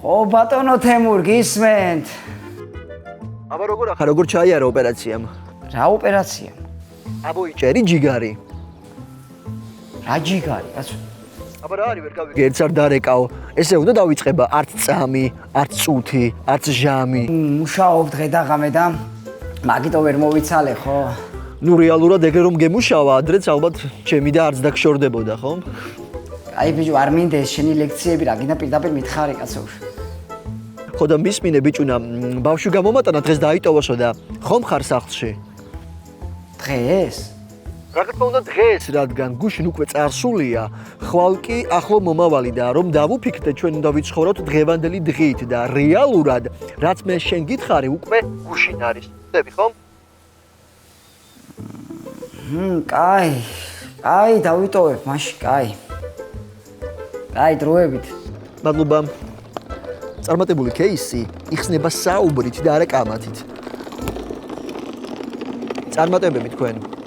ხო ბატონო თემურ გისმენთ. აბა როგორ ჩაიარა ოპერაციამ? რა ოპერაცია? აბოიჭერი ჯიგარი. რა ჯიგარი, კაცო? აბა რა არის ვერ გავიგე. ერთს არ დარეკაო. ესე უნდა დავიწყება არც წამი, არც წუთი, არც ჟამი. მუშაობ დღე და ღამე და მაგიტო ვერ მოვიცალე, ხო? ნუ რეალურად ეგრე რომ გემუშავა, ადრეც ალბათ ჩემი და არც დაგშორდებოდა, ხო? აი ბიჭო, არ მინდა ეს შენი ლექციები რა, გინდა პირდაპირ მითხარი, კაცო. ხო და მისმინე ბიჭუნა, ბავშვი გამომატანა დღეს დაიტოვოსო და ხომ ხარ სახლში? დღეს? რა თქმა უნდა დღეს, რადგან გუშინ უკვე წარსულია, ხვალ კი ახლო მომავალი და რომ დავუფიქრდე ჩვენ უნდა ვიცხოვროთ დღევანდელი დღით და რეალურად რაც მე შენ გითხარი უკვე გუშინ არის. ხდები ხომ? კაი, დავიტოვებ მაშინ, კაი. კაი, დროებით. მადლობა. წარმატებული кейსი იხსნება საუბრით და არა კამათით. წარმატებები თქვენ.